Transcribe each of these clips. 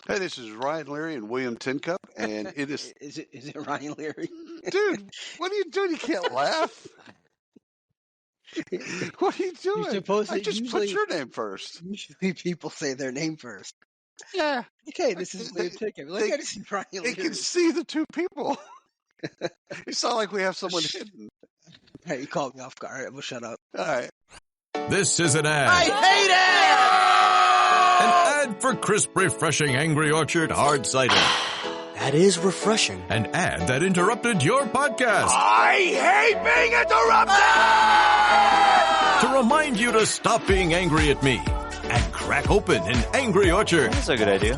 Hey, this is Ryan Leary and William Tincup, and it is. Is it Ryan Leary? Dude, what are you doing? You can't laugh. What are you You're doing? supposed I to just put your name first. usually people say their name first. Yeah. Okay, this is William Tincup. Look at this, Ryan They Leary. can see the two people. It's not like we have someone hidden. Hey, you called me off guard. All right, we'll shut up. All right. This is an ad. I hate it! An ad for crisp, refreshing Angry Orchard hard cider. That is refreshing. An ad that interrupted your podcast. I hate being interrupted! To remind you to stop being angry at me and crack open an Angry Orchard. That's a good idea.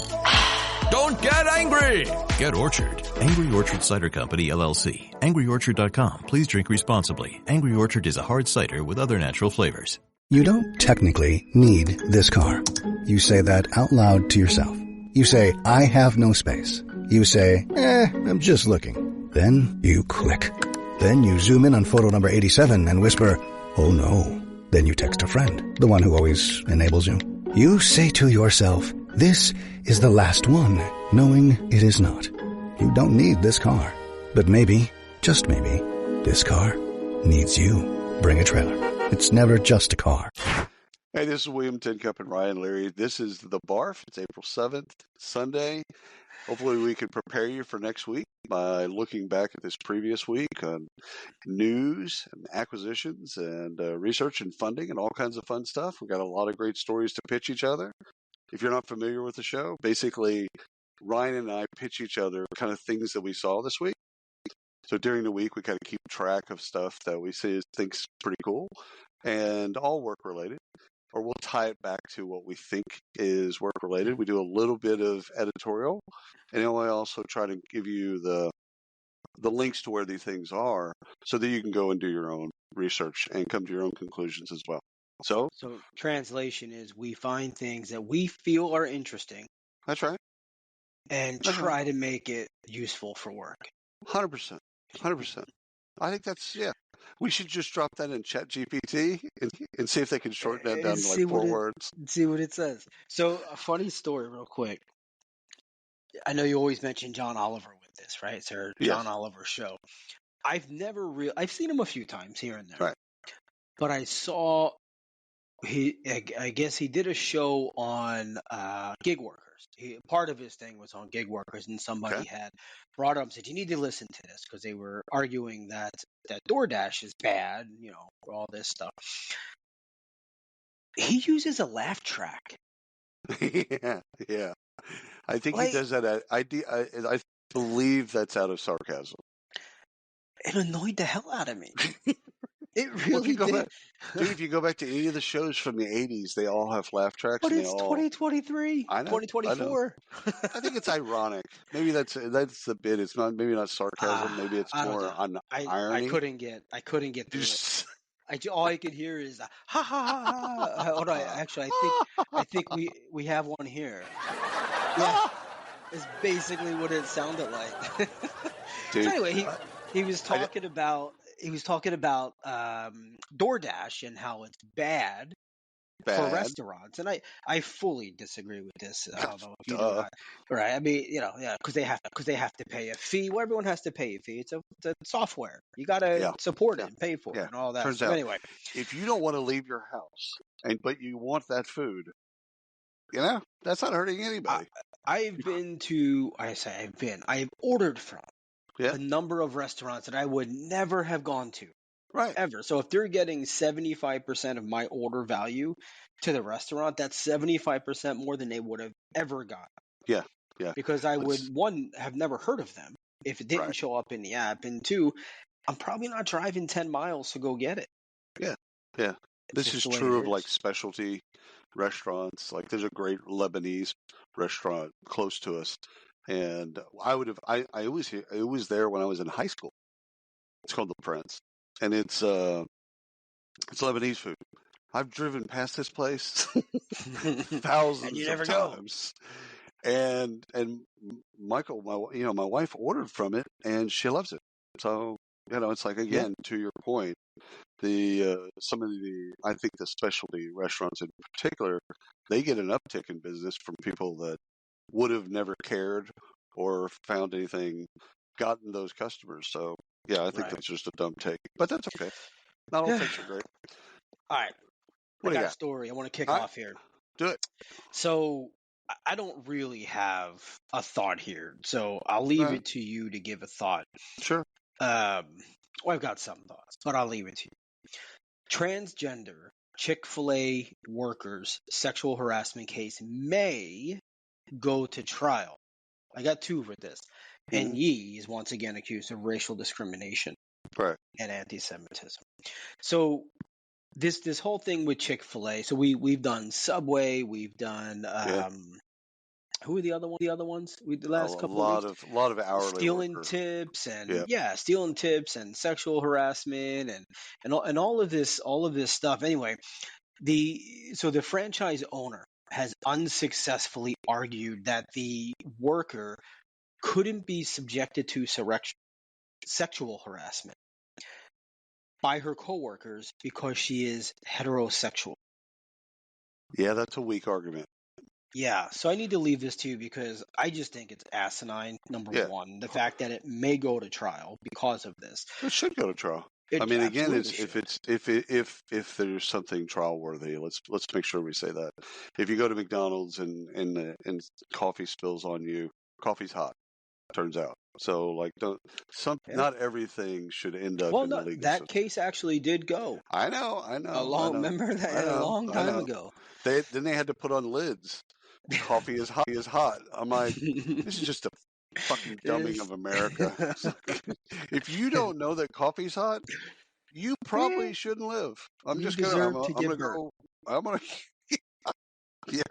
Don't get angry! Get Orchard. Angry Orchard Cider Company, LLC. AngryOrchard.com. Please drink responsibly. Angry Orchard is a hard cider with other natural flavors. You don't technically need this car. You say that out loud to yourself. You say, I have no space. You say, I'm just looking. Then you click. Then you zoom in on photo number 87 and whisper, oh no. Then you text a friend, the one who always enables you. You say to yourself, this is the last one, knowing it is not. You don't need this car. But maybe, just maybe, this car needs you. Bring a trailer. It's never just a car. Hey, this is William Tincup and Ryan Leary. This is The Barf. It's April 7th, Sunday. Hopefully we can prepare you for next week by looking back at this previous week on news and acquisitions and research and funding and all kinds of fun stuff. We've got a lot of great stories to pitch each other. If you're not familiar with the show, basically Ryan and I pitch each other kind of things that we saw this week. So during the week, we kind of keep track of stuff that we think's pretty cool and all work related. Or we'll tie it back to what we think is work related. We do a little bit of editorial, and then we also try to give you the links to where these things are so that you can go and do your own research and come to your own conclusions as well. So translation is we find things that we feel are interesting that's right. and try to make it useful for work. 100%. 100%. I think that's, yeah. We should just drop that in ChatGPT and see if they can shorten that down to like 4 words. See what it says. So a funny story real quick. I know you always mention John Oliver with this, right? It's our John Oliver show. I've seen him a few times here and there. Right. But I saw I guess he did a show on gig workers. Part of his thing was on gig workers, and somebody had brought up and said, you need to listen to this, because they were arguing that DoorDash is bad, all this stuff. He uses a laugh track. Yeah. I think he does that. I believe that's out of sarcasm. It annoyed the hell out of me. It really did. Dude, if you go back to any of the shows from the 80s, they all have laugh tracks. But it's 2023, I know, 2024. I think it's ironic. Maybe that's the bit. It's maybe not sarcasm. Maybe it's more on irony. I couldn't get through it. All I could hear is ha ha ha ha. Hold on, actually, I think we have one here. Yeah, it's basically what it sounded like. Dude, so anyway, he was talking about. He was talking about DoorDash and how it's bad for restaurants, and I fully disagree with this. I don't know if you do, right? I mean, because they have to pay a fee. Well, everyone has to pay a fee. It's a software. You got to support it and pay for it and all that. Turns so out, anyway, if you don't want to leave your house but you want that food, that's not hurting anybody. I've ordered from a number of restaurants that I would never have gone to. Right. Ever. So if they're getting 75% of my order value to the restaurant, that's 75% more than they would have ever got. Yeah. Yeah. Because I would, one, have never heard of them if it didn't show up in the app. And two, I'm probably not driving 10 miles to go get it. Yeah. Yeah. This is true of like specialty restaurants. Like there's a great Lebanese restaurant close to us. And I was there when I was in high school. It's called The Prince. And it's Lebanese food. I've driven past this place thousands of times. And Michael, my wife ordered from it and she loves it. So, it's like, again, to your point, some of I think the specialty restaurants in particular, they get an uptick in business from people that would have never cared or found anything, gotten those customers. So, yeah, I think that's just a dumb take, but that's okay. Not all takes are great. All right. What I do got you a story. I want to kick off here. Do it. So I don't really have a thought here, so I'll leave it to you to give a thought. Sure. Well, I've got some thoughts, but I'll leave it to you. Transgender Chick-fil-A workers' sexual harassment case may go to trial. I got two for this. And Yee is once again accused of racial discrimination and anti-Semitism. So this whole thing with Chick-fil-A. So we've done Subway, we've done who are the other ones? The last couple of weeks, a lot of hourly stealing worker. tips and stealing tips and sexual harassment and all of this stuff. Anyway, the franchise owner has unsuccessfully argued that the worker couldn't be subjected to sexual harassment by her coworkers because she is heterosexual. Yeah, that's a weak argument. Yeah, so I need to leave this to you because I just think it's asinine. Number one, the fact that it may go to trial because of this. It should go to trial. I mean, again, if there's something trial worthy, let's make sure we say that. If you go to McDonald's and coffee spills on you, coffee's hot. Turns out, so like not everything should end up in the legal system. Case actually did go. I know. Remember that a long time ago. Then they had to put on lids. Coffee is hot. I'm like, this is just a fucking dumbing of America. If you don't know that coffee's hot, you probably shouldn't live. I'm gonna go. Yeah.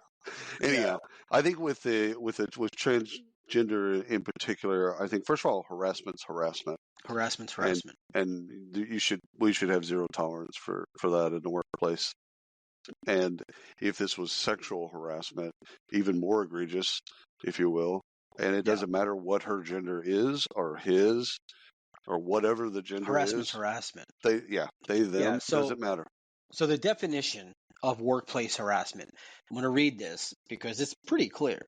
Anyhow, I think with transgender in particular, I think first of all, harassment's harassment. Harassment's harassment. And we should have zero tolerance for that in the workplace. And if this was sexual harassment, even more egregious, if you will. And it doesn't matter what her gender is or his or whatever the gender Harassment's is. harassment. Them, doesn't matter. So the definition of workplace harassment, I'm going to read this because it's pretty clear.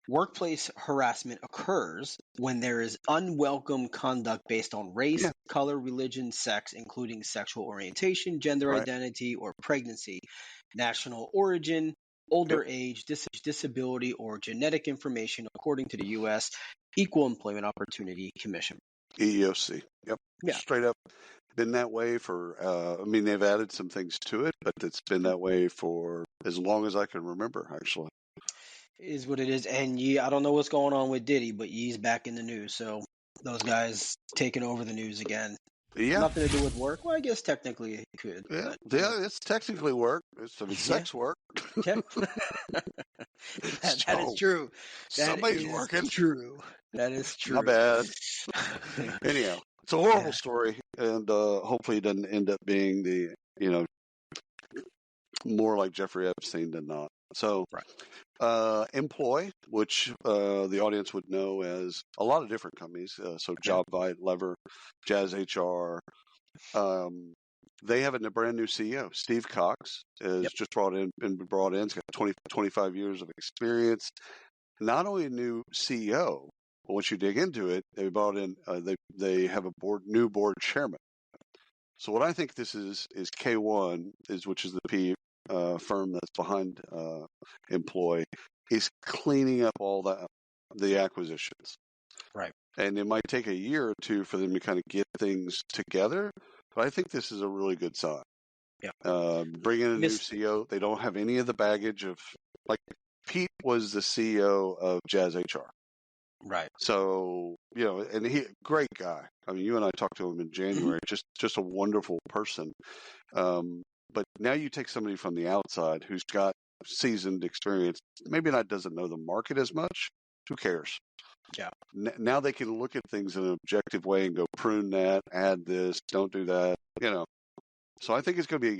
Workplace harassment occurs when there is unwelcome conduct based on race, color, religion, sex, including sexual orientation, gender identity, or pregnancy, national origin, older age, disability, or genetic information, according to the U.S. Equal Employment Opportunity Commission. EEOC. Yep. Yeah. Straight up. Been that way for, they've added some things to it, but it's been that way for as long as I can remember, actually. Is what it is. And I don't know what's going on with Diddy, but he's back in the news. So those guys taking over the news again. Yeah. Nothing to do with work. Well, I guess technically it could. Yeah, it's technically work. It's sex work. Yeah. that is true. Somebody's working. True. That is true. Not bad. Anyhow, it's a horrible story, and hopefully it doesn't end up being more like Jeffrey Epstein than not. So, Employ, which the audience would know as a lot of different companies. So Jobsites, Lever, Jazz HR. They have a brand new CEO. Steve Cox is just brought in. He's got 25 years of experience. Not only a new CEO, but once you dig into it, they brought in. They have a new board chairman. So what I think this is K1 which is the P firm that's behind Employ, is cleaning up all the acquisitions. Right. And it might take a year or two for them to kind of get things together, but I think this is a really good sign. Yeah. Bring in a new CEO. They don't have any of the baggage of, like, Pete was the CEO of Jazz HR. Right. So, and he, great guy. I mean, you and I talked to him in January, just a wonderful person. But now you take somebody from the outside who's got seasoned experience, maybe doesn't know the market as much. Who cares? Yeah. Now they can look at things in an objective way and go prune that, add this, don't do that. So I think it's going to be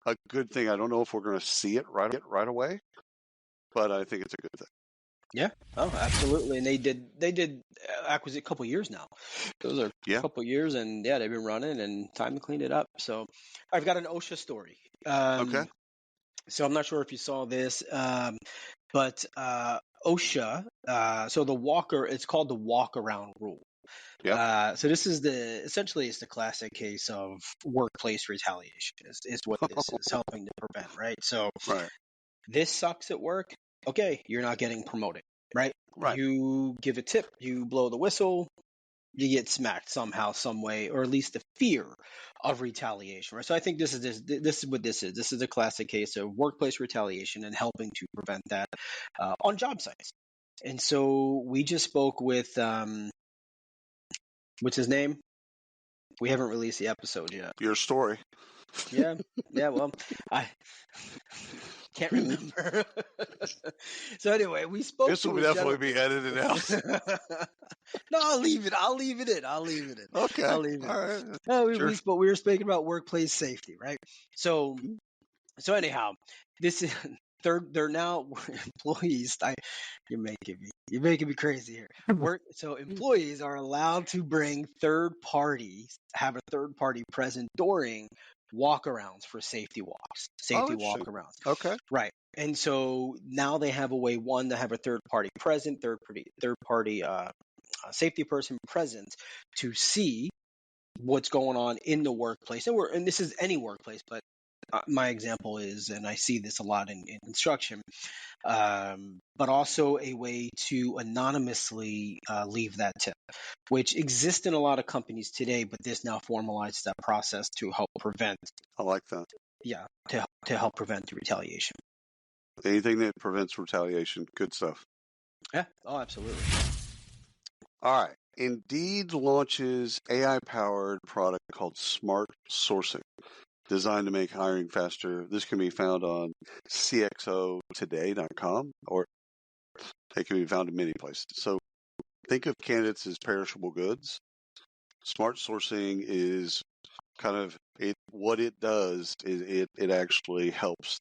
a good thing. I don't know if we're going to see it right away, but I think it's a good thing. Yeah. Oh, absolutely. And they did acquisition a couple years now. Those are a couple years, and they've been running, and time to clean it up. So I've got an OSHA story. Okay. So I'm not sure if you saw this. But OSHA, so the walker, it's called the walk around rule. Yep. So this is essentially it's the classic case of workplace retaliation is what this is helping to prevent, right? So Right. this sucks at work. Okay, you're not getting promoted, right? Right. You give a tip, you blow the whistle, you get smacked somehow, some way, or at least the fear of retaliation, right? So I think this is what this is. This is a classic case of workplace retaliation and helping to prevent that on job sites. And so we just spoke with what's his name? We haven't released the episode yet. Your story. Yeah. Well, I can't remember. So anyway, we spoke This to will a definitely gentleman. be edited out. No, I'll leave it in. Okay. I'll leave it. All right. No, Sure. we were speaking about workplace safety, right? So anyhow, this is they're now employees. You're making me crazy here. So employees are allowed to bring have a third party present during walkarounds for safety Interesting. walkarounds. Okay. Right. And so now they have a way, one, to have a third party present, third party safety person present to see what's going on in the workplace. And this is any workplace, but my example is, and I see this a lot in construction, but also a way to anonymously leave that tip, which exists in a lot of companies today, but this now formalizes that process to help prevent. I like that. Yeah, to help prevent the retaliation. Anything that prevents retaliation, good stuff. Yeah. Oh, absolutely. All right. Indeed launches AI-powered product called Smart Sourcing, designed to make hiring faster. This can be found on cxotoday.com, or it can be found in many places. So think of candidates as perishable goods. Smart Sourcing is kind of what it does is it actually helps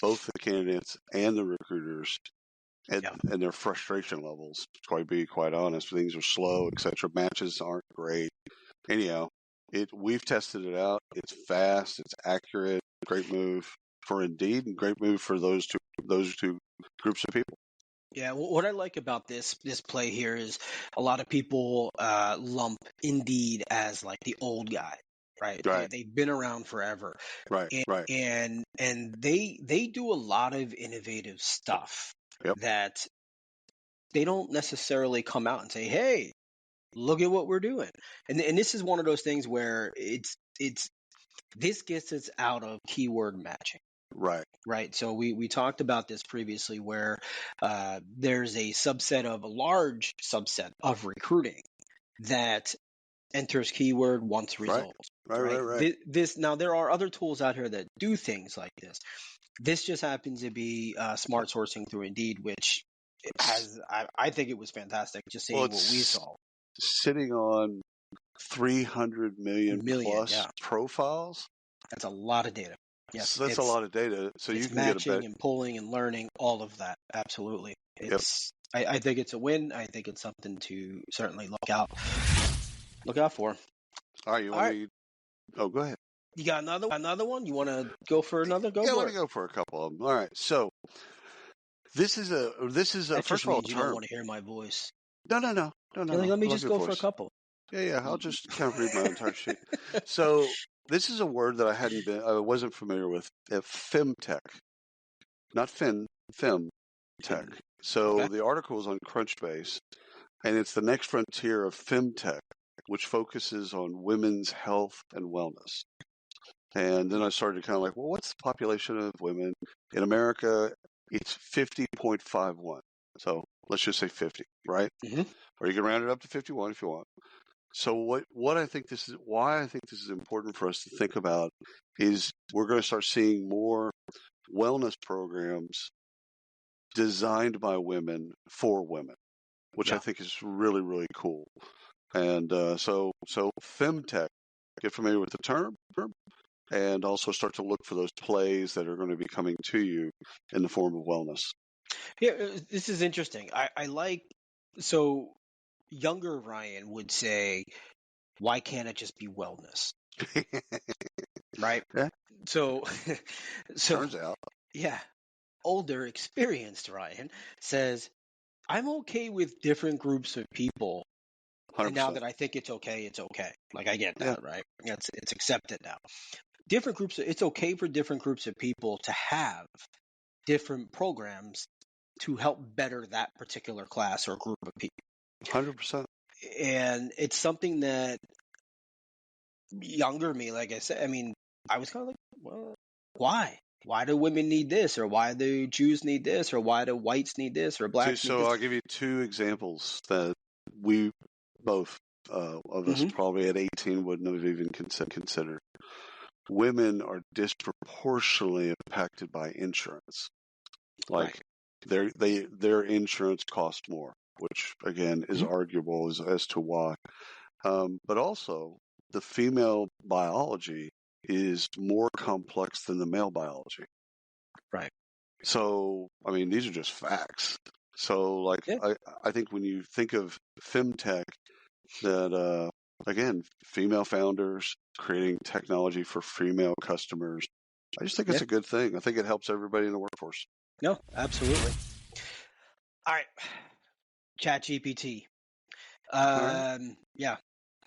both the candidates and the recruiters and their frustration levels. To be quite honest, things are slow, etc. Matches aren't great. Anyhow, we've tested it out. It's fast, it's accurate. Great move for Indeed, and great move for those two groups of people. Yeah, what I like about this play here is a lot of people lump Indeed as like the old guy, right? They've been around forever, right? And they do a lot of innovative stuff that they don't necessarily come out and say, "Hey, look at what we're doing." And this is one of those things where this gets us out of keyword matching. Right. So we talked about this previously where there's a large subset of recruiting that enters keyword, wants results. Right. Now there are other tools out here that do things like this. This just happens to be smart sourcing through Indeed, which I think it was fantastic just seeing what we saw. Sitting on 300 million plus profiles. That's a lot of data. Yes, so that's a lot of data. So you can matching get and pulling and learning all of that. Absolutely. I think it's a win. I think it's something to certainly look out for. All right. Oh, go ahead. You got another one? You want to go for another? I want to go for a couple of them. All right. So this is a that first of all, you don't want to hear my voice. No. Let me just go for a couple. Yeah. I'll just kind of read my entire sheet. So this is a word that I wasn't familiar with. Femtech, not Femtech. So the article is on Crunchbase, and it's the next frontier of Femtech, which focuses on women's health and wellness. And then I started kind of like, well, what's the population of women in America? It's 50.51. So let's just say 50, right? Mm-hmm. Or you can round it up to 51 if you want. So why I think this is important for us to think about is we're going to start seeing more wellness programs designed by women for women, which I think is really, really cool. And so Femtech, get familiar with the term, and also start to look for those plays that are going to be coming to you in the form of wellness. Yeah, this is interesting. I like, so younger Ryan would say, why can't it just be wellness? Right? Yeah. So turns out. Yeah. older, experienced Ryan says, I'm okay with different groups of people. 100%. And now that I think it's okay, it's okay. Like, I get that, Yeah. right? It's accepted now. Different groups, it's okay for different groups of people to have different programs to help better that particular class or group of people. 100%. And it's something that younger me, like I said, I mean, I was kind of like, well, why? Why do women need this? Or why do Jews need this? Or why do whites need this? Or blacks need So this? I'll give you two examples that we both of us probably at 18 wouldn't have even considered. Women are disproportionately impacted by insurance. Like their insurance costs more, which again is arguable as to why. But also the female biology is more complex than the male biology. Right. So, I mean, these are just facts. So, like, I think when you think of Femtech, that, again, female founders creating technology for female customers, I just think it's a good thing. I think it helps everybody in the workforce. No, absolutely. All right. ChatGPT. Yeah,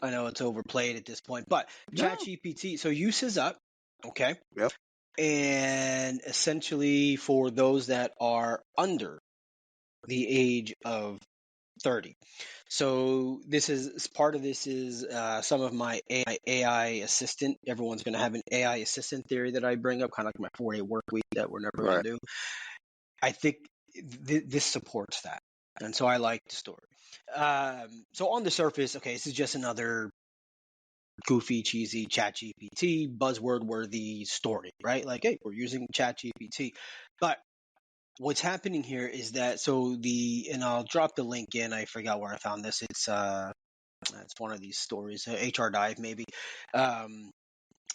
I know it's overplayed at this point, but ChatGPT, so use is up, okay? Yep. And essentially for those that are under the age of 30. So this is part of this is some of my AI assistant. Everyone's going to have an AI assistant theory that I bring up, kind of like my 4-day work week that we're never going to do. I think this supports that. And so I like the story. So on the surface, okay, this is just another goofy, cheesy ChatGPT, buzzword-worthy story, right? Like, hey, we're using ChatGPT. But what's happening here is that, and I'll drop the link in. I forgot where I found this. It's one of these stories, HR Dive maybe.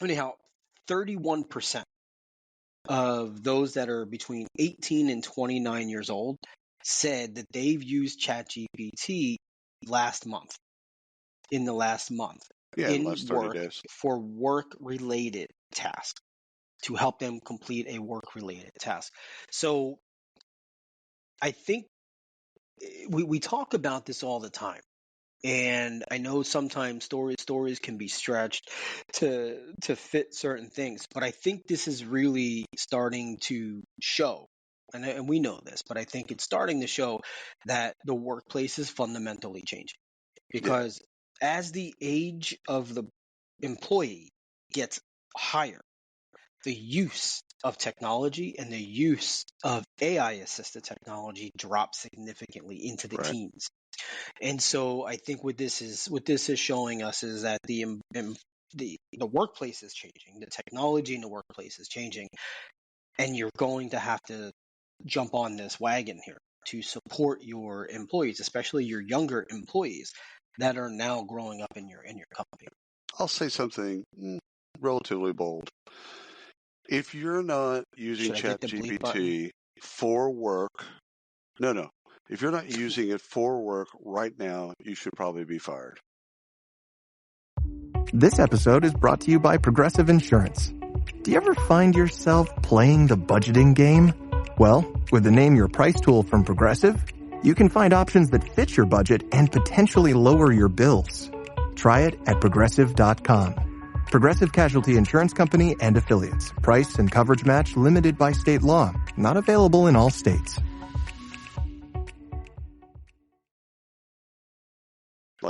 Anyhow, 31% of those that are between 18 and 29 years old said that they've used ChatGPT in the last month in last 30 work days. for work-related tasks to help them complete a work-related task. So I think we talk about this all the time. And I know sometimes stories can be stretched to fit certain things, but I think this is really starting to show, and we know this, but I think it's starting to show that the workplace is fundamentally changing. Because as the age of the employee gets higher, the use of technology and the use of AI-assisted technology drops significantly into the teens. And so I think what this is showing us is that the workplace is changing, the technology in the workplace is changing, and you're going to have to jump on this wagon here to support your employees, especially your younger employees that are now growing up in your company. I'll say something relatively bold. If you're not using ChatGPT for work, no. If you're not using it for work right now, you should probably be fired. This episode is brought to you by Progressive Insurance. Do you ever find yourself playing the budgeting game? Well, with the Name Your Price tool from Progressive, you can find options that fit your budget and potentially lower your bills. Try it at Progressive.com. Progressive Casualty Insurance Company and Affiliates. Price and coverage match limited by state law. Not available in all states.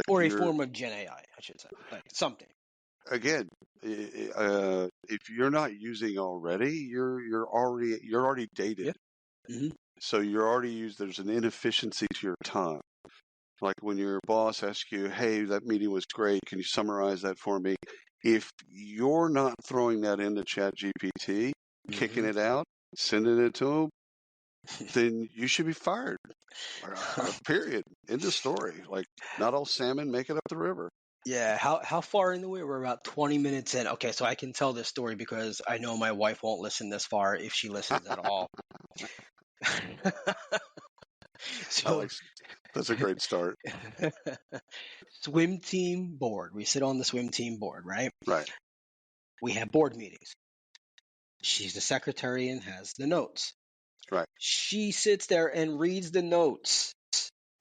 Or a form of Gen AI, I should say. Like something. Again, if you're not using already, you're already dated. Mm-hmm. So there's an inefficiency to your time. Like when your boss asks you, hey, that meeting was great, can you summarize that for me? If you're not throwing that into ChatGPT, kicking it out, sending it to them, then you should be fired. Period. End of story. Like, not all salmon make it up the river. Yeah. How far in the way? We're about 20 minutes in. Okay, so I can tell this story because I know my wife won't listen this far if she listens at all. So that's a great start. Swim team board. We sit on the swim team board, right? Right. We have board meetings. She's the secretary and has the notes. Right. She sits there and reads the notes.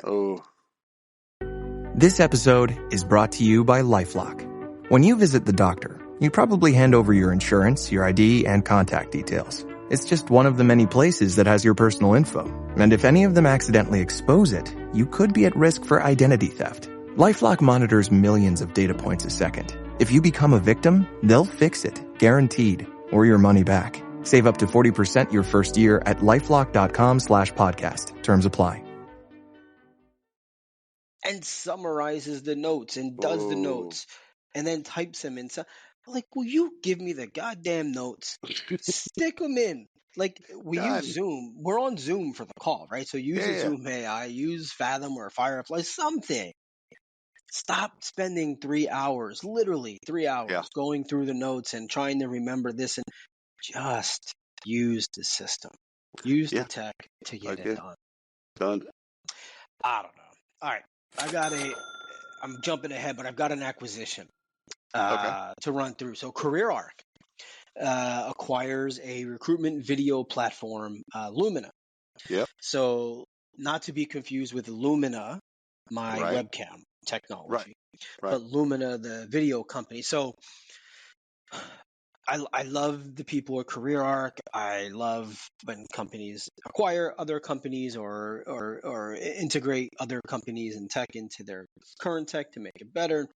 Oh. This episode is brought to you by LifeLock. When you visit the doctor, you probably hand over your insurance, your ID, and contact details. It's just one of the many places that has your personal info. And if any of them accidentally expose it, you could be at risk for identity theft. LifeLock monitors millions of data points a second. If you become a victim, they'll fix it, guaranteed, or your money back. Save up to 40% your first year at lifelock.com/podcast. Terms apply. And summarizes the notes and does the notes and then types them in. So, like, will you give me the goddamn notes? Stick them in. Like, we use Zoom. We're on Zoom for the call, right? So use a Zoom AI, use Fathom or Firefly, something. Stop spending 3 hours, literally 3 hours, going through the notes and trying to remember this, and just use the system. Use the tech to get it done. Done. I don't know. All right. I'm jumping ahead, but I've got an acquisition to run through. So CareerArc acquires a recruitment video platform, Lumina. Yep. So not to be confused with Lumina, my webcam technology, but Lumina, the video company. So I love the people at CareerArc. I love when companies acquire other companies or integrate other companies and tech into their current tech to make it better.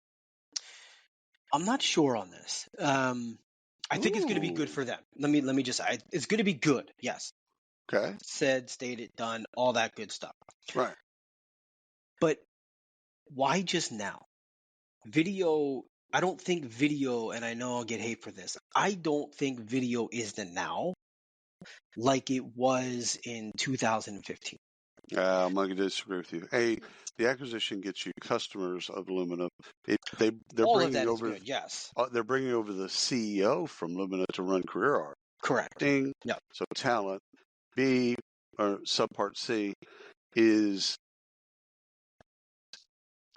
I'm not sure on this. I think it's going to be good for them. Let me just. It's going to be good. Yes. Okay. Said, stated, done, all that good stuff. Right. But why just now? Video. I don't think video, and I know I'll get hate for this, I don't think video is the now like it was in 2015. I'm going to disagree with you. The acquisition gets you customers of Lumina. They're all bringing of that over, is good, yes. They're bringing over the CEO from Lumina to run CareerArc. Correct. Ding. Yep. So talent. B, or subpart C, is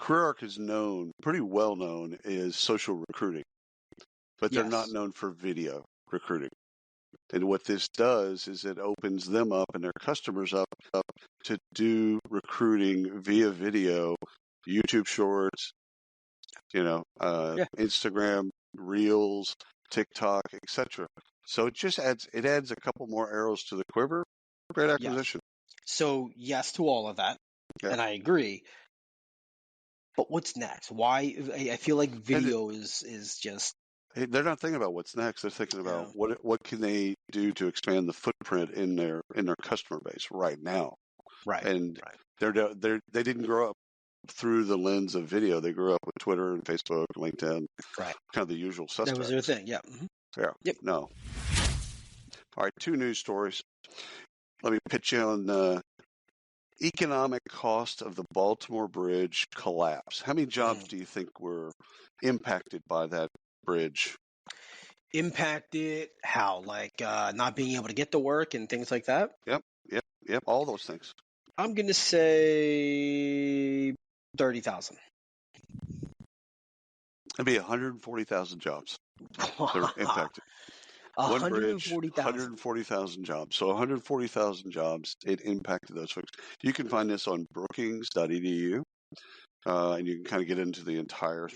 CareerArc is pretty well known as social recruiting, but they're not known for video recruiting. And what this does is it opens them up and their customers up to do recruiting via video, YouTube Shorts, Instagram Reels, TikTok, etc. So it just adds a couple more arrows to the quiver. Great acquisition. Yes. So yes to all of that, and I agree. But what's next? Why? I feel like video is just. They're not thinking about what's next. They're thinking about what can they do to expand the footprint in their customer base right now. Right. And they didn't grow up through the lens of video. They grew up with Twitter and Facebook, LinkedIn, kind of the usual suspects. That was their thing. Yeah. Mm-hmm. Yeah. Yep. No. All right. 2 news stories. Let me pitch you on the economic cost of the Baltimore Bridge collapse. How many jobs do you think were impacted by that bridge? Impacted how? Like not being able to get to work and things like that? Yep. All those things. I'm going to say 30,000. It'd be 140,000 jobs that are impacted. 140,000 jobs. So 140,000 jobs, it impacted those folks. You can find this on brookings.edu, and you can kind of get into the entire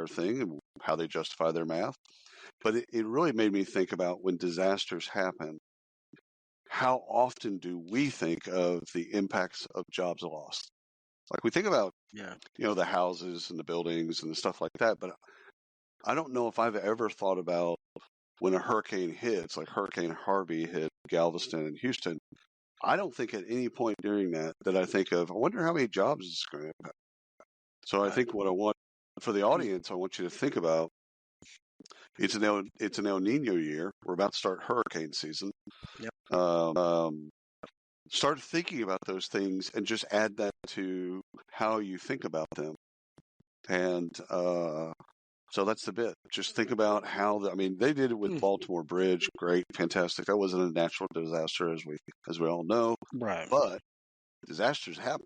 thing and how they justify their math. But it really made me think about when disasters happen, how often do we think of the impacts of jobs lost? Like we think about, the houses and the buildings and the stuff like that, but I don't know if I've ever thought about when a hurricane hits, like Hurricane Harvey hit Galveston and Houston. I don't think at any point during that I think of, I wonder how many jobs it's going to impact. So I think what I want for the audience, I want you to think about, it's an El Nino year. We're about to start hurricane season. Yep. Start thinking about those things and just add that to how you think about them. And so that's the bit. Just think about how they did it with Baltimore Bridge. Great, fantastic. That wasn't a natural disaster, as we all know. Right. But disasters happen.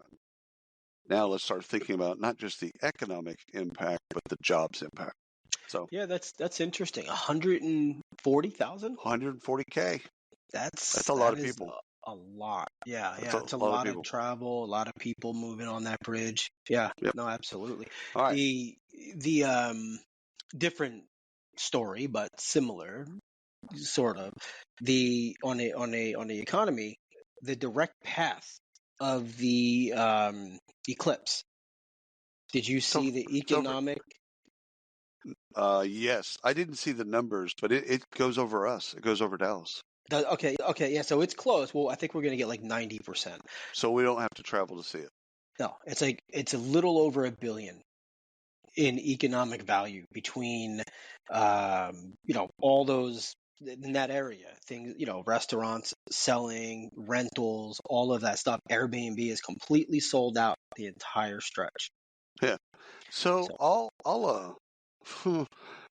Now let's start thinking about not just the economic impact, but the jobs impact. So yeah, that's interesting. 140,000. 140K. That's a lot of people. A lot. Yeah, That's yeah. It's a a lot of lot people. of travel, a lot of people moving on that bridge. Yeah, Yep. no, absolutely. All right. The different story, but similar, sort of. The on the economy, the direct path of the eclipse. Did you So see the it's over. economic? Yes, I didn't see the numbers, but it goes over us. It goes over Dallas, Okay, yeah. So it's close. Well, I think we're gonna get like 90%. so we don't have to travel to see it. No, it's a little over $1 billion in economic value between, all those in that area, things, restaurants selling, rentals, all of that stuff. Airbnb is completely sold out the entire stretch. Yeah. So So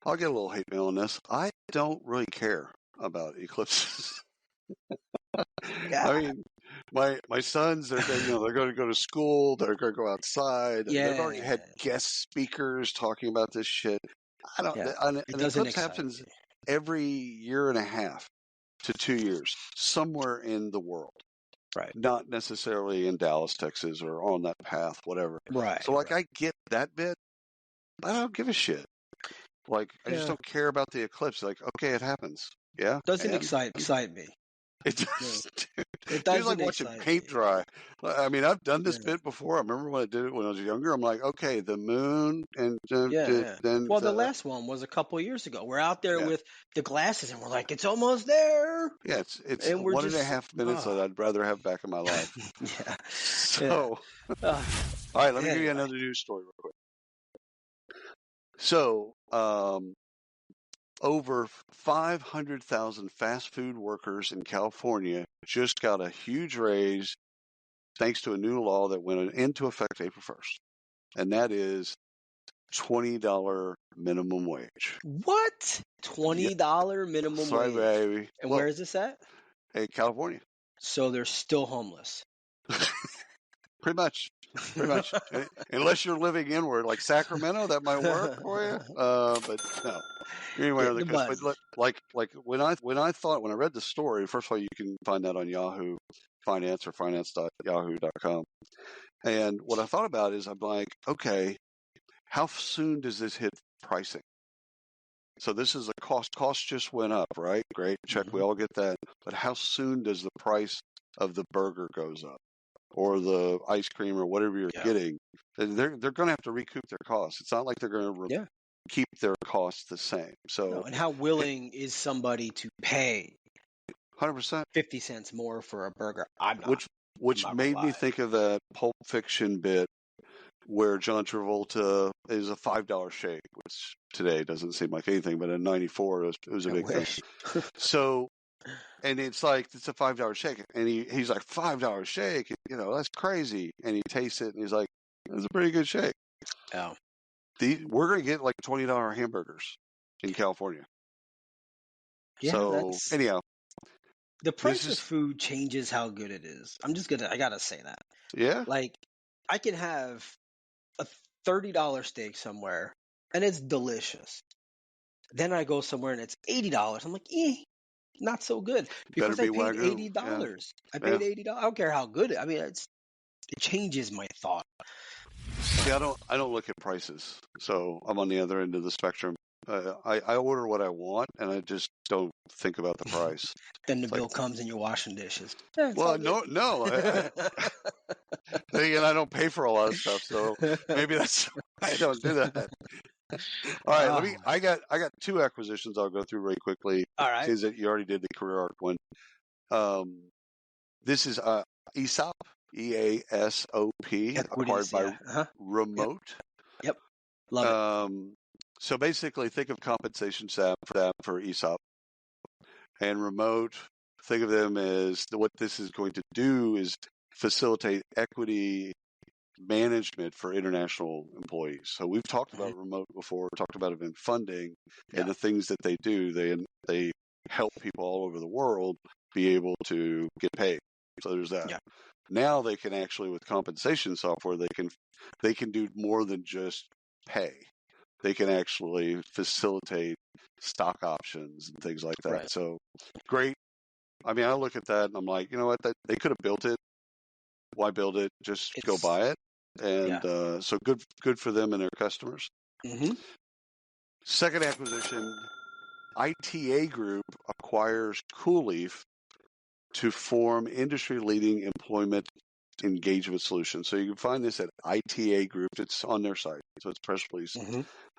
I'll get a little hate mail on this. I don't really care about eclipses. yeah, I mean, my sons, they're going to go to school. They're going to go outside. They've already had yeah, guest speakers talking about this shit. I don't. yeah. It An doesn't eclipse excite happens me. every year and a half to 2 years somewhere in the world. Right, Not necessarily in Dallas, Texas, or on that path, whatever. right, So, like, right. I get that bit. I don't give a shit. Like, I just Yeah, don't care about the eclipse. Like, okay, it happens. Yeah, doesn't and excite me. it No, does. it Dude, it's like doesn't watching excite paint me. dry. I mean, I've done this Yeah. bit before. I remember when I did it when I was younger. I'm like, okay, the moon, and Yeah, yeah. then Well, the last one was a couple years ago. We're out there yeah, with the glasses, and we're like, it's almost there, yeah. It's and we're one and a just, half minutes that I'd rather have back in my life. yeah, yeah. So, Uh, all right, let me give you anyway, another news story real quick. So, over 500,000 fast food workers in California just got a huge raise thanks to a new law that went into effect April 1st. And that is $20 minimum wage. what? Yeah, $20 minimum that's right, wage. baby. And Well, where is this at? hey, California. So they're still homeless. Pretty much. Pretty much. Unless you're living inward, like Sacramento, that might work for you. But no. Anyway, on Getting the the coast. money. But like when I read the story, first of all, you can find that on Yahoo Finance or finance.yahoo.com. And what I thought about is I'm like, okay, how soon does this hit pricing? So this is a cost. Cost just went up, right? Great. Check. We all get that. But how soon does the price of the burger goes up? Or the ice cream or whatever you're Yeah, getting, they're going to have to recoup their costs. It's not like they're going to yeah. keep their costs the same. No, So, and how willing is somebody to pay 100%, 50 cents more for a burger? I'm not. which I'm which not gonna made me lie. think of that Pulp Fiction bit where John Travolta is a $5 shake, which today doesn't seem like anything, but in '94 it was a I big thing. wish. So, and it's like it's a $5 shake, and he's like $5 shake, that's crazy. And he tastes it, and he's like, it's a pretty good shake. Oh, We're going to get like $20 hamburgers in California. yeah. So That's anyhow, the this price of is food changes how good it is. I gotta say that. yeah, Like, I can have a $30 steak somewhere and it's delicious. Then I go somewhere and it's $80. I'm like, not so good better because I be paid Wagyu. Yeah, $80. I yeah. paid $80. I don't care how good I mean, it changes my thought. See, I don't look at prices, so I'm on the other end of the spectrum. I order what I want, and I just don't think about the price. Then the It's like, bill comes and you're washing dishes. Yeah, it's all well, good. no. Then again, I don't pay for a lot of stuff, so maybe that's why I don't do that. All right, Oh, I got two acquisitions I'll go through really quickly. all right. Since that you already did the CareerArc one. This is ESOP, EASOP, acquired Equities, by yeah. Uh-huh. Yep. Remote. Yep. Love it. So basically, think of compensation staff for ESOP, and Remote. Think of them as what this is going to do is facilitate equity management for international employees. So we've talked Mhm. about Remote before, talked about it in funding and Yeah. the things that they do. They help people all over the world be able to get paid. So there's that. Yeah. Now they can actually, with compensation software, they can do more than just pay. They can actually facilitate stock options and things like that. Right. So great I mean, I look at that and I'm like, you know what? They could have built it. Why build it? Just go buy it. And so good for them and their customers. Mm-hmm. Second acquisition, ITA Group acquires CoolLeaf to form industry-leading employment engagement solutions. So you can find this at ITA Group. It's on their site. So it's press release,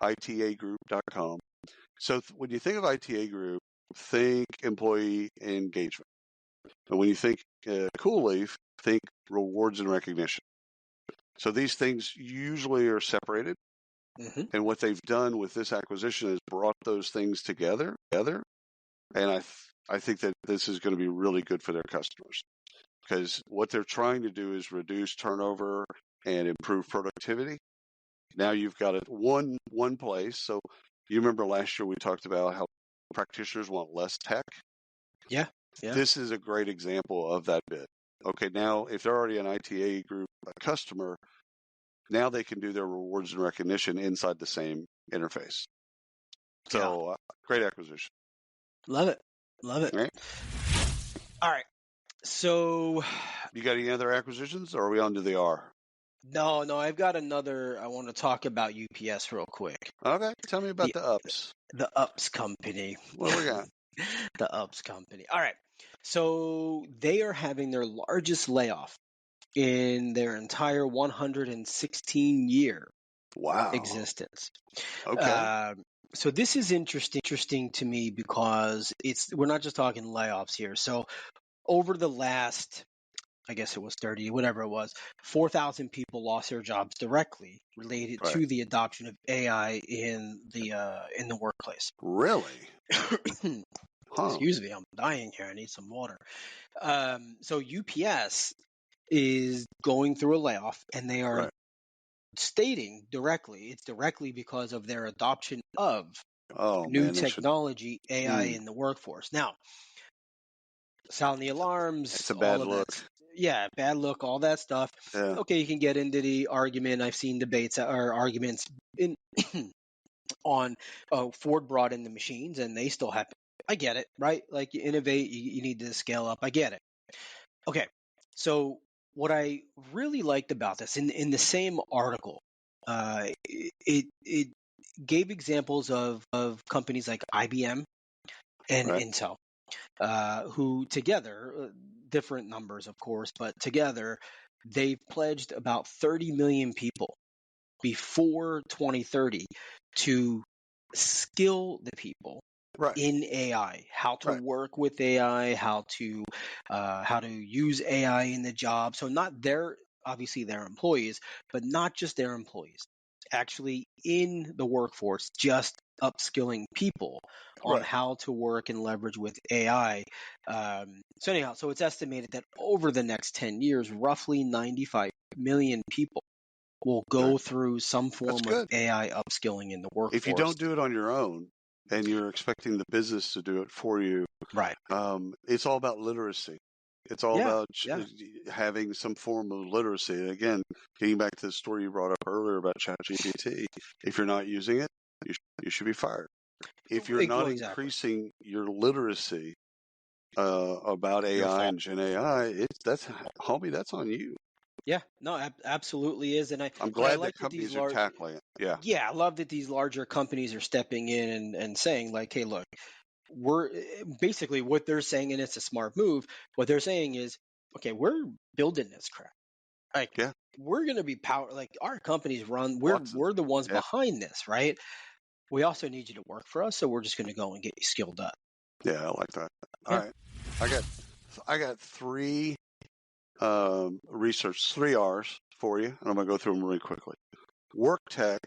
itagroup.com. So when you think of ITA Group, think employee engagement. And when you think CoolLeaf, think rewards and recognition. So these things usually are separated. Mm-hmm. And what they've done with this acquisition is brought those things together. And I think that this is going to be really good for their customers, because what they're trying to do is reduce turnover and improve productivity. Now you've got it one place. So you remember last year we talked about how practitioners want less tech. Yeah. This is a great example of that bit. Okay, now if they're already an ITA Group customer, now they can do their rewards and recognition inside the same interface. So great acquisition. Love it. All right. So you got any other acquisitions, or are we on to the R? No, I've got another. I want to talk about UPS real quick. Okay, tell me about the Ups. The Ups company. What do we got? The Ups company. All right. So they are having their largest layoff in their entire 116-year existence. Okay. So this is interesting to me because we're not just talking layoffs here. So over the last, I guess it was 30, whatever it was, 4,000 people lost their jobs directly related to the adoption of AI in the workplace. Really? Excuse me, I'm dying here. I need some water. So UPS is going through a layoff, and they are stating it's directly because of their adoption of new technology, AI in the workforce. Now, sound the alarms. It's a bad look. Bad look, all that stuff. Yeah. Okay, you can get into the argument. I've seen debates or arguments in on Ford brought in the machines, and they still have. I get it, right? Like you innovate, you need to scale up. I get it. Okay, so what I really liked about this in the same article, it gave examples of companies like IBM and Intel, who together, different numbers of course, but together they've pledged about 30 million people before 2030 to skill the people in AI, how to work with AI, how to use AI in the job. So not obviously their employees, but not just their employees, actually in the workforce, just upskilling people on how to work and leverage with AI. So anyhow, so it's estimated that over the next 10 years, roughly 95 million people will go through some form of AI upskilling in the workforce. If you don't do it on your own and you're expecting the business to do it for you, it's all about literacy. It's all about having some form of literacy. And again, getting back to the story you brought up earlier about ChatGPT, if you're not using it, you should be fired. If you're not increasing your literacy about AI and Gen AI, that's on you. Yeah, no, absolutely is, and I'm glad that companies are tackling it. Yeah, I love that these larger companies are stepping in and saying like, hey, look, we're basically what they're saying, and it's a smart move. What they're saying is, okay, we're building this crap. Like, we're going to be like our companies run. We're the ones behind this, right? We also need you to work for us, so we're just going to go and get you skilled up. Yeah, I like that. All right, I got three research, 3 R's for you, and I'm going to go through them really quickly. WorkTech,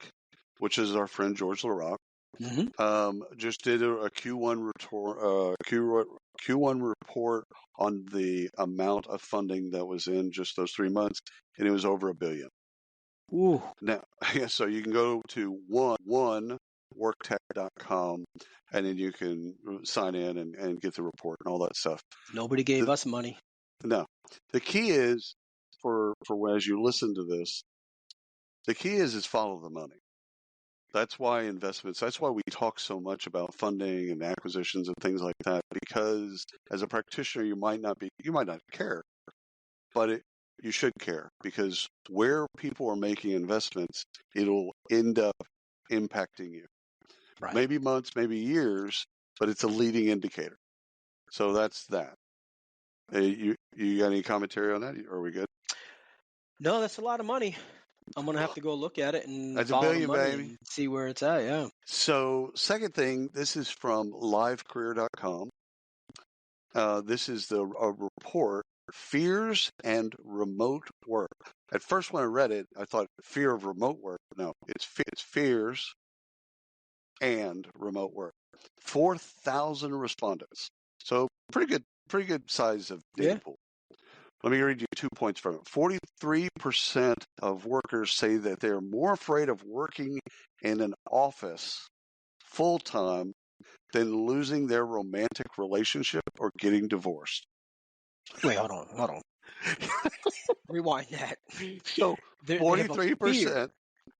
which is our friend George LaRock, just did a Q1 report on the amount of funding that was in just those 3 months, and it was over $1 billion. Ooh. Now, so you can go to worktech.com, and then you can sign in and get the report and all that stuff. Nobody gave us money. No. The key is, for as you listen to this, the key is follow the money. That's why investments, that's why we talk so much about funding and acquisitions and things like that, because as a practitioner, you might not care, but you should care, because where people are making investments, it'll end up impacting you. Right. Maybe months, maybe years, but it's a leading indicator. So that's that. You got any commentary on that? Or are we good? No, that's a lot of money. I'm going to have to go look at it and That's follow $1 billion, the money baby. and see where it's at, yeah. So second thing, this is from livecareer.com. This is a report, Fears and Remote Work. At first when I read it, I thought fear of remote work. No, it's fears and remote work. 4,000 respondents. So pretty good size of data pool. Let me read you 2 points from it. 43% of workers say that they're more afraid of working in an office full-time than losing their romantic relationship or getting divorced. Wait, hold on. Rewind that. So 43%.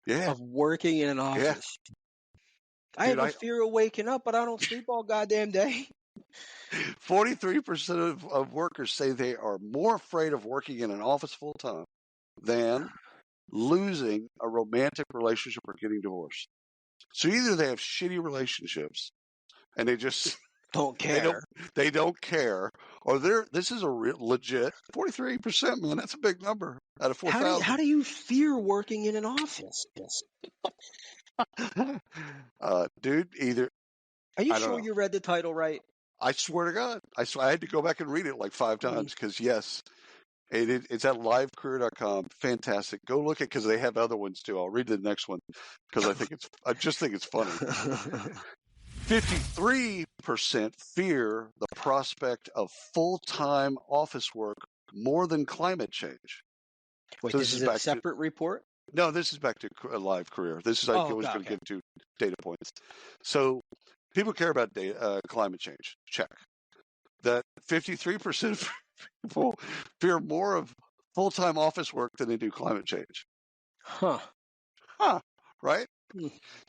Yeah. Of working in an office. Yeah. I have a fear of waking up, but I don't sleep all goddamn day. 43% of workers say they are more afraid of working in an office full-time than losing a romantic relationship or getting divorced. So either they have shitty relationships and they just don't care. They don't care, or this is a legit 43%, man. That's a big number out of 4,000. How do you fear working in an office? Dude, either. Are you sure you read the title right? I swear to God. I had to go back and read it like 5 times because, yes, it's at livecareer.com. Fantastic. Go look at it because they have other ones too. I'll read the next one because I just think it's funny. 53% fear the prospect of full-time office work more than climate change. Wait, so this is a separate report? No, this is back to Live Career. This is I was going to get to data points. So people care about climate change. Check. That 53% of people fear more of full-time office work than they do climate change. Huh. Right?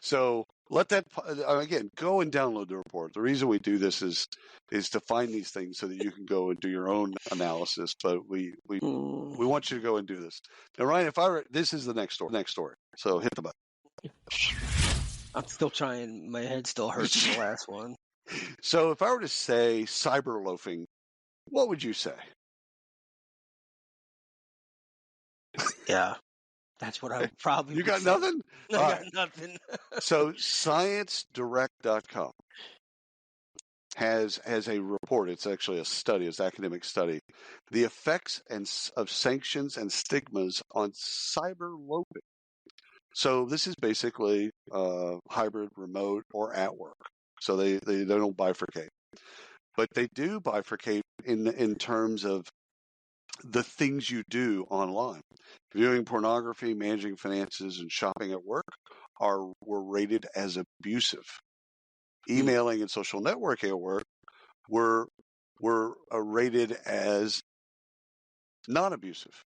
So let that, again, go and download the report. The reason we do this is to find these things so that you can go and do your own analysis. But we want you to go and do this. Now, Ryan, this is the next story. So hit the button. I'm still trying. My head still hurts from the last one. So if I were to say cyber loafing, what would you say? Yeah. That's what I would probably You got nothing? I got nothing. So ScienceDirect.com has a report. It's actually a study. It's an academic study. The effects of sanctions and stigmas on cyber loafing. So this is basically hybrid, remote, or at work. So they don't bifurcate. But they do bifurcate in terms of the things you do online. Viewing pornography, managing finances, and shopping at work were rated as abusive. Emailing and social networking at work were rated as non-abusive.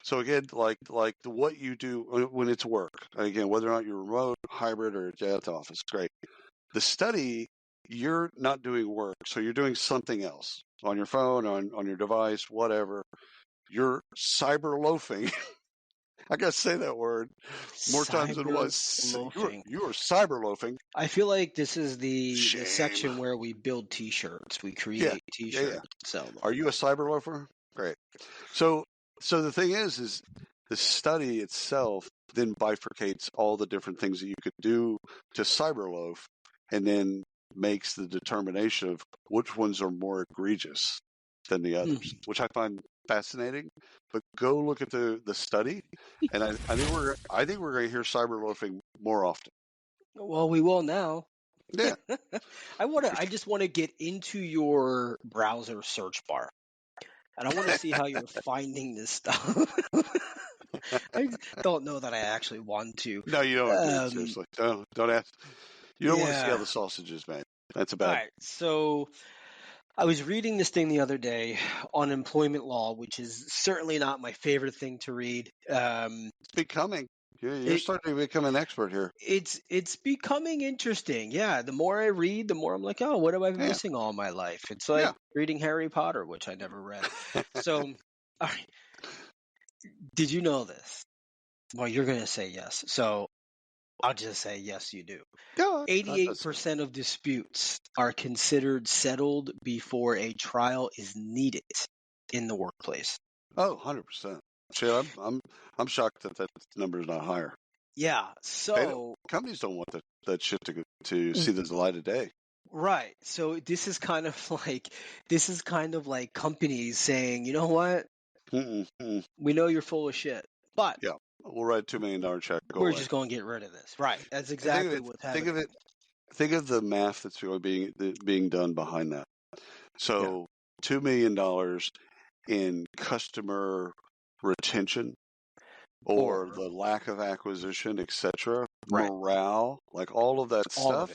So again, like what you do when it's work, again, whether or not you're remote, hybrid, or at the office, great. The study, you're not doing work, so you're doing something else on your phone, on your device, whatever. You're cyber loafing. I gotta say that word more times than once. You are cyber loafing. I feel like this is the section where we build T-shirts. We create T-shirts. Sell them. Are you a cyber loafer? Great. So the thing is the study itself then bifurcates all the different things that you could do to cyber loaf, and then makes the determination of which ones are more egregious than the others, which I find fascinating. But go look at the study, and I think we're going to hear cyber loafing more often. Well, we will now. Yeah. I just want to get into your browser search bar, and I want to see how you're finding this stuff. I don't know that I actually want to. No, you don't. Seriously, don't ask. You don't want to see how the sausage is made. That's about. All right. So I was reading this thing the other day on employment law, which is certainly not my favorite thing to read. It's becoming. You're starting to become an expert here. It's becoming interesting. Yeah, the more I read, the more I'm like, oh, what have I been missing all my life? It's like reading Harry Potter, which I never read. So, all right. Did you know this? Well, you're going to say yes. So I'll just say yes, you do. 88% of disputes are considered settled before a trial is needed in the workplace. Oh, 100%. Shit, I'm shocked that number is not higher. Yeah. So companies don't want that shit to see the light of day. Right. So this is kind of like companies saying, you know what? We know you're full of shit, but we'll write a $2 million check. We're just going to get rid of this. Right. That's exactly what's happening. Think of the math that's really being done behind that. So $2 million in customer retention or the lack of acquisition, etc., morale, like all of that stuff.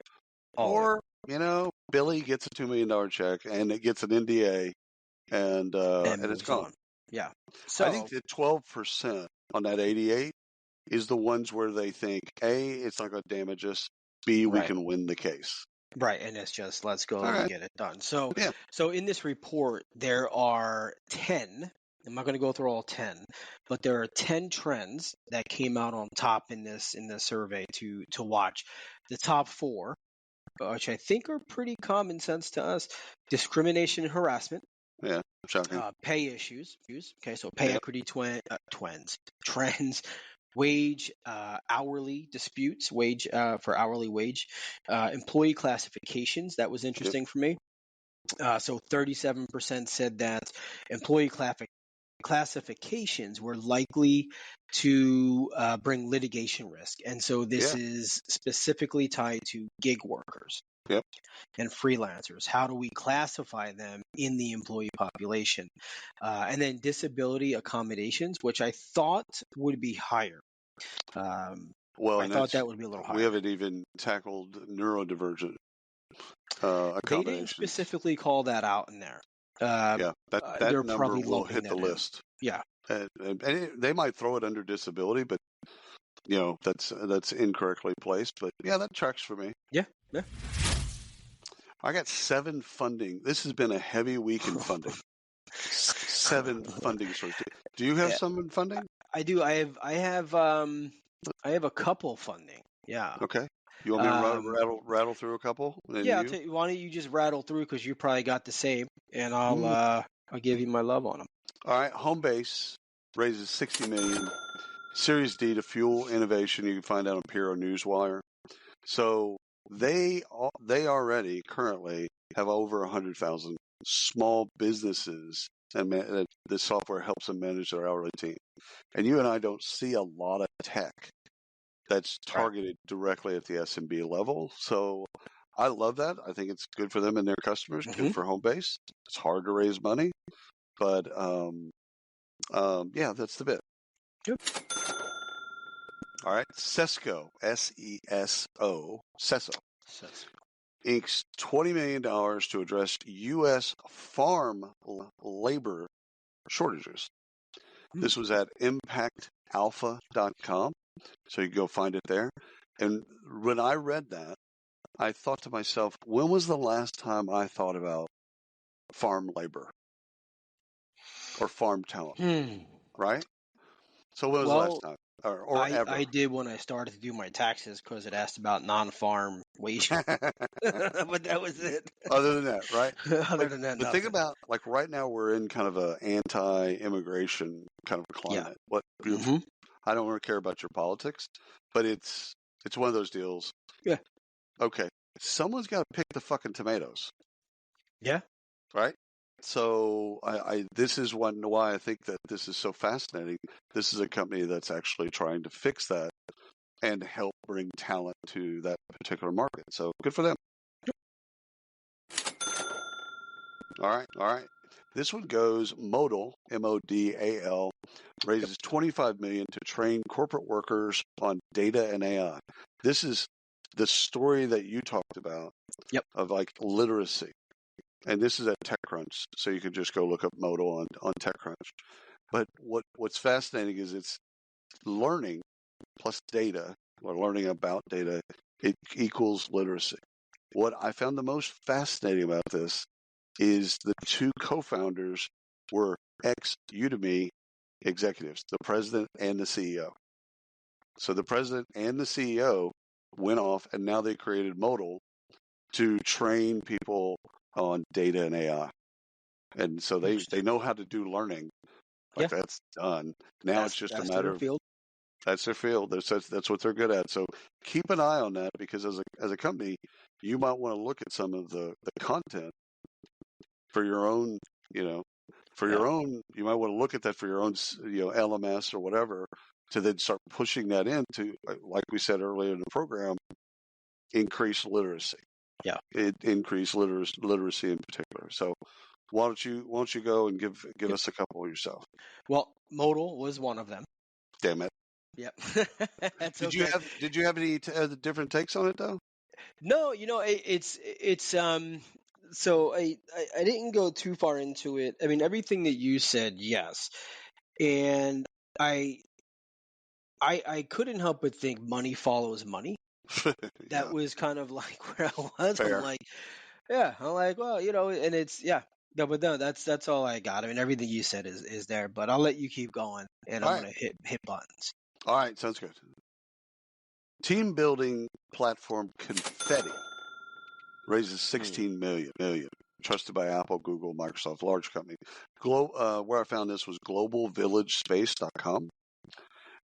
Or, Billy gets a $2 million check and it gets an NDA and it's gone. Yeah. So I think the 12% on that 88 is the ones where they think, A, it's not going to damage us, B, we can win the case. Right, and it's just let's go and get it done. So in this report, there are 10. I'm not going to go through all 10, but there are 10 trends that came out on top in this survey to watch. The top 4, which I think are pretty common sense to us: discrimination and harassment. Yeah, shocking. Pay issues. Okay, so pay equity trends. Wage, hourly disputes, wage for hourly wage, employee classifications. That was interesting for me. So 37% said that employee classifications were likely to bring litigation risk. And so this is specifically tied to gig workers and freelancers. How do we classify them in the employee population? And then disability accommodations, which I thought would be higher. I thought that would be a little higher. We haven't even tackled neurodivergent accommodations. They didn't specifically call that out in there. That number will hit the list. Yeah. And they might throw it under disability, but that's incorrectly placed. But that tracks for me. Yeah. I got 7 funding. This has been a heavy week in funding. 7 funding sources. Do you have some in funding? I do. I have a couple funding. Yeah. Okay. You want me to rattle through a couple? Yeah. Why don't you just rattle through, because you probably got the same, and I'll give you my love on them. All right. Homebase raises $60 million. Series D to fuel innovation. You can find out on Piro Newswire. So they already currently have over 100,000 small businesses, and this software helps them manage their hourly team. And you and I don't see a lot of tech that's targeted directly at the SMB level. So I love that. I think it's good for them and their customers, good for Homebase. It's hard to raise money, but that's the bit. Yep. All right. Sesco, S-E-S-O, inks $20 million to address U.S. farm labor shortages. This was at impactalpha.com, so you can go find it there. And when I read that, I thought to myself, when was the last time I thought about farm labor or farm talent? Right? So when was the last time? Or ever? I did when I started to do my taxes, because it asked about non-farm wage. But that was it. Other than that, right? Other than that, but think about, like, right now we're in kind of an anti-immigration kind of climate. Yeah. I don't really care about your politics, but it's one of those deals. Yeah. Okay. Someone's got to pick the fucking tomatoes. Yeah. Right? So this is why I think that this is so fascinating. This is a company that's actually trying to fix that and help bring talent to that particular market. So good for them. All right. This one goes Modal, M-O-D-A-L, raises $25 million to train corporate workers on data and AI. This is the story that you talked about of like literacy. And this is at TechCrunch, so you can just go look up Modal on TechCrunch. But what's fascinating is it's learning plus data, or learning about data, it equals literacy. What I found the most fascinating about this is the two co-founders were ex-Udemy executives, the president and the CEO. So the president and the CEO went off, and now they created Modal to train people on data and AI. And so they know how to do learning. Like that's done. Now it's just a matter of that's their field. That's what they're good at. So keep an eye on that, because as a company, you might want to look at some of the content for your own, your own. You might want to look at that for your own, LMS or whatever, to then start pushing that into, like we said earlier in the program, increase literacy. Yeah, it increase literacy in particular. So why don't you go and give us a couple of yourself? Well, Modal was one of them. Damn it. Yep. That's Did okay. you have any different takes on it though? No, it's so I didn't go too far into it. I mean, everything that you said, yes. And I couldn't help but think money follows money. That was kind of like where I was. Fair. I'm like, well, and it's No, but no, that's all I got. I mean, everything you said is there, but I'll let you keep going, and I'm gonna hit buttons. All right, sounds good. Team building platform Confetti raises $16 million, trusted by Apple, Google, Microsoft, large company. Where I found this was globalvillagespace.com.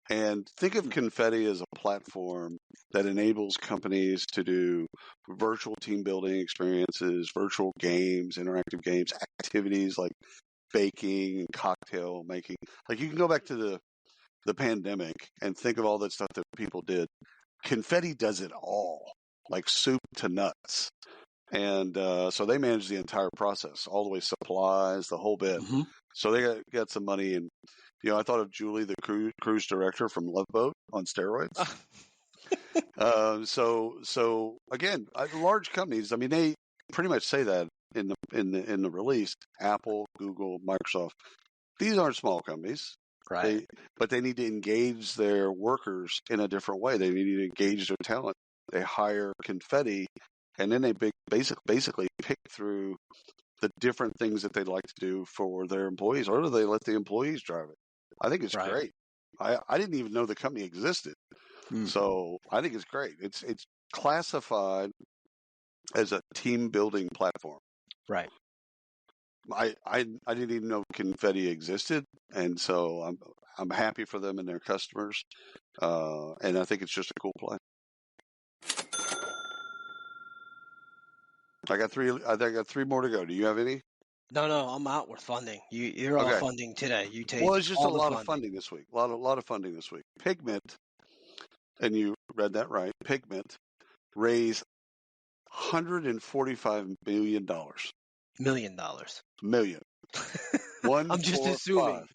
And think of Confetti as a platform that enables companies to do virtual team building experiences, virtual games, interactive games, activities like baking and cocktail making. Like, you can go back to the pandemic and think of all that stuff that people did. Confetti does it all, like soup to nuts. And so they manage the entire process, all the way supplies, the whole bit. Mm-hmm. So they got some money. And, I thought of Julie, the cruise director from Love Boat, on steroids. So again, large companies, I mean, they pretty much say that in the release. Apple, Google, Microsoft, these aren't small companies. Right. But they need to engage their workers in a different way. They need to engage their talent. They hire Confetti, and then they basically pick through the different things that they'd like to do for their employees, or do they let the employees drive it? I think it's great. I didn't even know the company existed. So I think it's great. It's classified as a team building platform. Right. I didn't even know Confetti existed, and so I'm happy for them and their customers, and I think it's just a cool play. I got three more to go. Do you have any? No, I'm out with funding. You're all funding today. You take. Well, it's just all a lot of funding this week. A lot of funding this week. Pigment, and you read that right. Pigment raised $145 million. Million. I'm just assuming.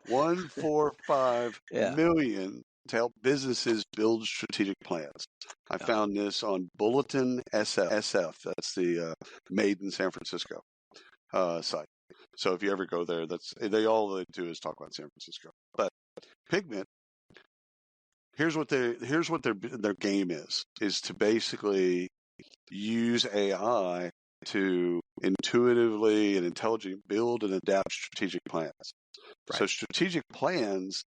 145 million to help businesses build strategic plans. I found this on Bulletin SF. That's the Made in San Francisco site. So if you ever go there, all they do is talk about San Francisco. But Pigment, here's what their game is to basically use AI to intuitively and intelligently build and adapt strategic plans. Right. So strategic plans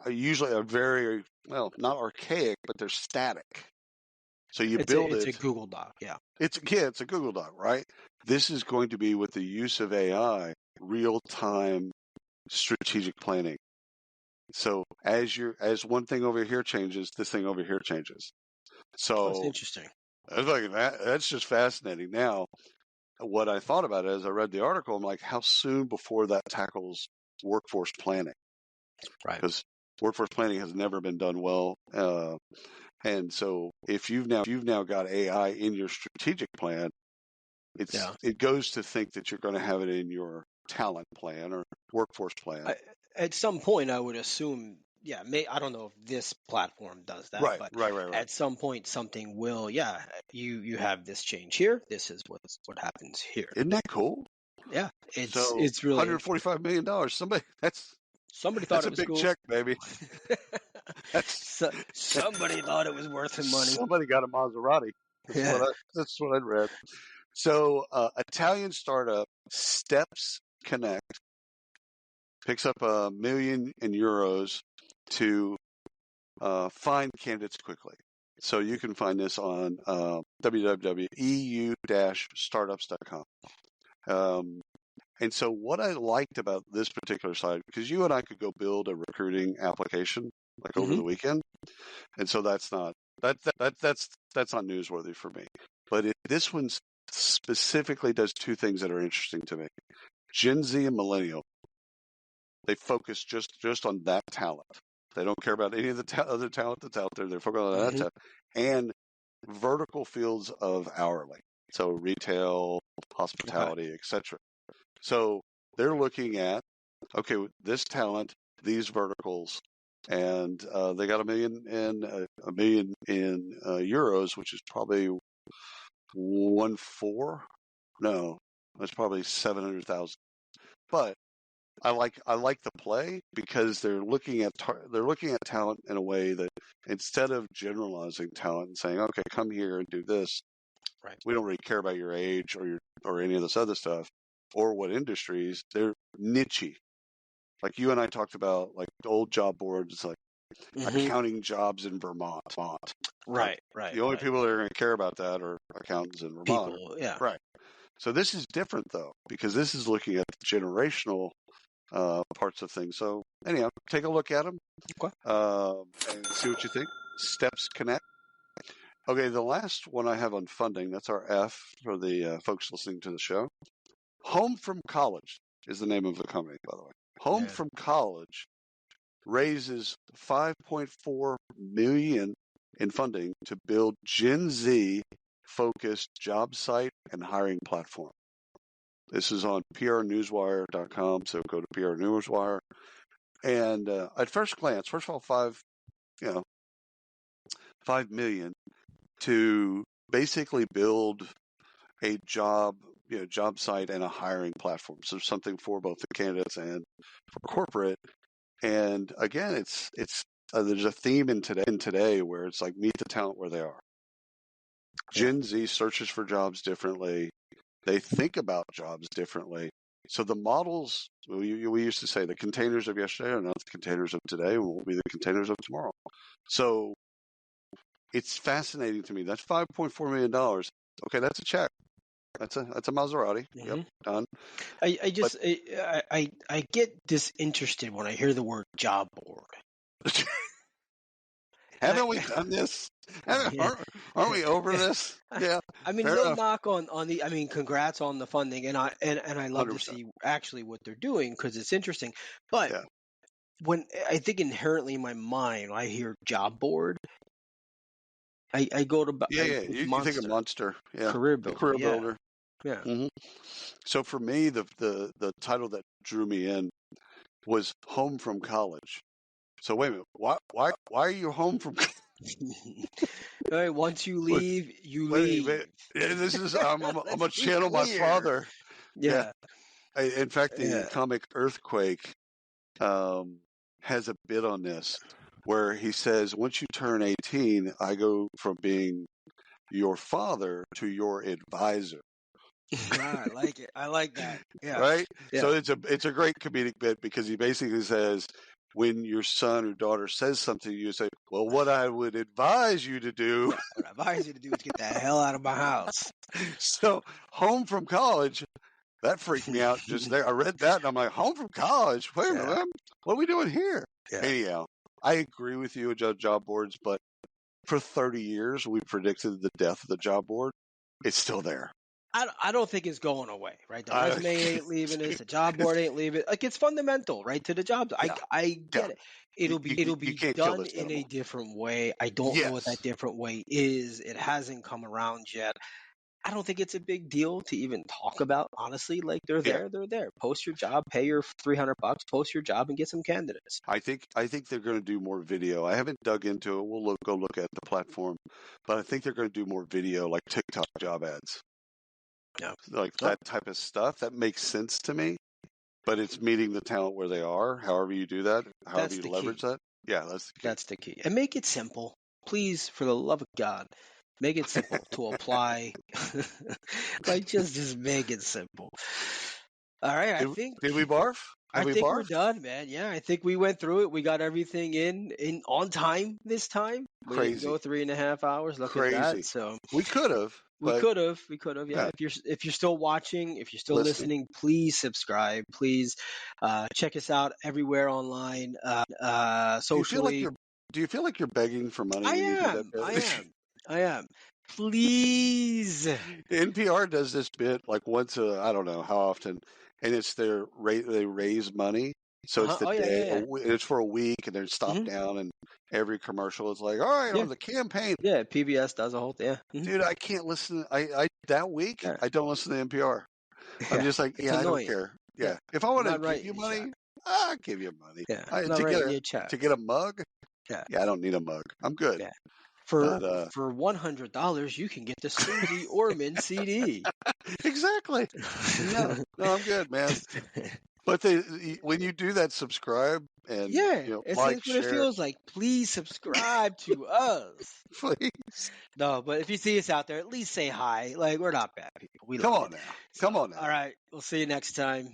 usually are very, not archaic, but they're static. So it's a Google Doc, yeah. It's a Google Doc, right? This is going to be, with the use of AI, real-time strategic planning. So as one thing over here changes, this thing over here changes. So that's interesting. That's just fascinating. Now, what I thought about it as I read the article, I'm like, how soon before that tackles workforce planning? Right. Because workforce planning has never been done well. And so if you've now got AI in your strategic plan, it goes to think that you're going to have it in your talent plan or workforce plan. At some point, I would assume, I don't know if this platform does that, right. At some point, something will, you have this change here. This is what happens here. Isn't that cool? Yeah, it's really $145 million. Somebody thought that's it was a big cool. check, baby. Somebody thought it was worth some money. Somebody got a Maserati. That's what I read. So, Italian startup Steps Connect picks up €1 million to find candidates quickly. So you can find this on www.eu-startups.com. And so what I liked about this particular site, because you and I could go build a recruiting application like over the weekend, and so that's not newsworthy for me. But this one specifically does two things that are interesting to me. Gen Z and millennial, they focus just on that talent. They don't care about any of the other talent that's out there. They're focused on that talent. And vertical fields of hourly, so retail, hospitality, etc. So they're looking at, okay, this talent, these verticals, and they got €1 million in euros, which is probably 1.4. No, that's probably 700,000. But I like the play because they're looking at talent in a way that instead of generalizing talent and saying, okay, come here and do this, right? We don't really care about your age or any of this other stuff or what industries. They're niche-y. Like you and I talked about, like old job boards, like accounting jobs in Vermont. Right. The only people that are going to care about that are accountants in Vermont. People, yeah. Right. So this is different though, because this is looking at generational parts of things. So anyhow, take a look at them and see what you think. Steps Connect. Okay, the last one I have on funding, that's our F for the folks listening to the show. Home from College is the name of the company, by the way. Home from College raises $5.4 million in funding to build Gen Z focused job site and hiring platform. This is on prnewswire.com, so go to prnewswire. And at first glance, first of all, $5 million to basically build a job site and a hiring platform. So something for both the candidates and for corporate. And again, it's there's a theme in today where it's like meet the talent where they are. Gen Z searches for jobs differently. They think about jobs differently. So the models, we used to say the containers of yesterday are not the containers of today and will be the containers of tomorrow. So it's fascinating to me. That's $5.4 million. Okay, that's a check. That's a Maserati. Yep, done. I get disinterested when I hear the word job board. Haven't we done this? Aren't we over this? Yeah. I mean, no knock on the. I mean, congrats on the funding, and I love 100%. To see actually what they're doing because it's interesting. But when I think inherently in my mind, when I hear job board, I go to you think of Monster, career builder, Yeah. Mm-hmm. So for me, the title that drew me in was Home from College. So wait a minute, why are you home from? All right, once you leave, you leave. This is I'm gonna channel my father. Yeah. In fact, the comic Earthquake has a bit on this where he says, once you turn 18, I go from being your father to your advisor. I like it. I like that. Yeah. Right? Yeah. So it's a great comedic bit because he basically says, when your son or daughter says something, you say, well, what I would advise you to do. Yeah, what I advise you to do is get the hell out of my house. So home from college, that freaked me out just there. I read that and I'm like, home from college? Wait a minute, what are we doing here? Yeah. Anyhow, I agree with you about job boards, but for 30 years, we predicted the death of the job board. It's still there. I don't think it's going away, right? The resume ain't leaving us. The job board ain't leaving. Like it's fundamental, right, to the job. Yeah. I get it. It'll be done in a different way. I don't know what that different way is. It hasn't come around yet. I don't think it's a big deal to even talk about. Honestly, like they're there. Post your job, pay your $300, post your job, and get some candidates. I think they're going to do more video. I haven't dug into it. We'll go look at the platform, but I think they're going to do more video, like TikTok job ads. Yeah, like that type of stuff. That makes sense to me, but it's meeting the talent where they are. However you do that, however you leverage that. Yeah, that's the key. That's the key. And make it simple. Please, for the love of God, make it simple to apply. Like, just make it simple. All right, Did we barf? I Have we think we're barfed? done, man. Yeah, I think we went through it. We got everything in on time this time. We didn't Crazy. go 3.5 hours. Look at that. Crazy. So We could have. we could have. Yeah. Yeah. If you're still watching, if you're still listening, please subscribe. Please check us out everywhere online, socially. Do you feel like you're begging for money when you do that bit? I am. Please. NPR does this bit like once I don't know how often, and it's they raise money. So it's the day, Yeah. it's for a week, and they're stopped down, and every commercial is like, all right, on the campaign. Yeah, PBS does a whole thing. Yeah. Dude, I can't listen. I that week, I don't listen to NPR. I'm just like, I don't care. Yeah. If I want to give you money, I'll give you money. Yeah. To get a mug? Yeah. I don't need a mug. I'm good. Yeah. For $100, you can get the Susie Orman CD. Exactly. Yeah. No, I'm good, man. But when you do that, subscribe and it's like, what share. it feels like. Please subscribe to us. Please. No, but if you see us out there, at least say hi. Like, we're not bad people. Come on now. All right. We'll see you next time.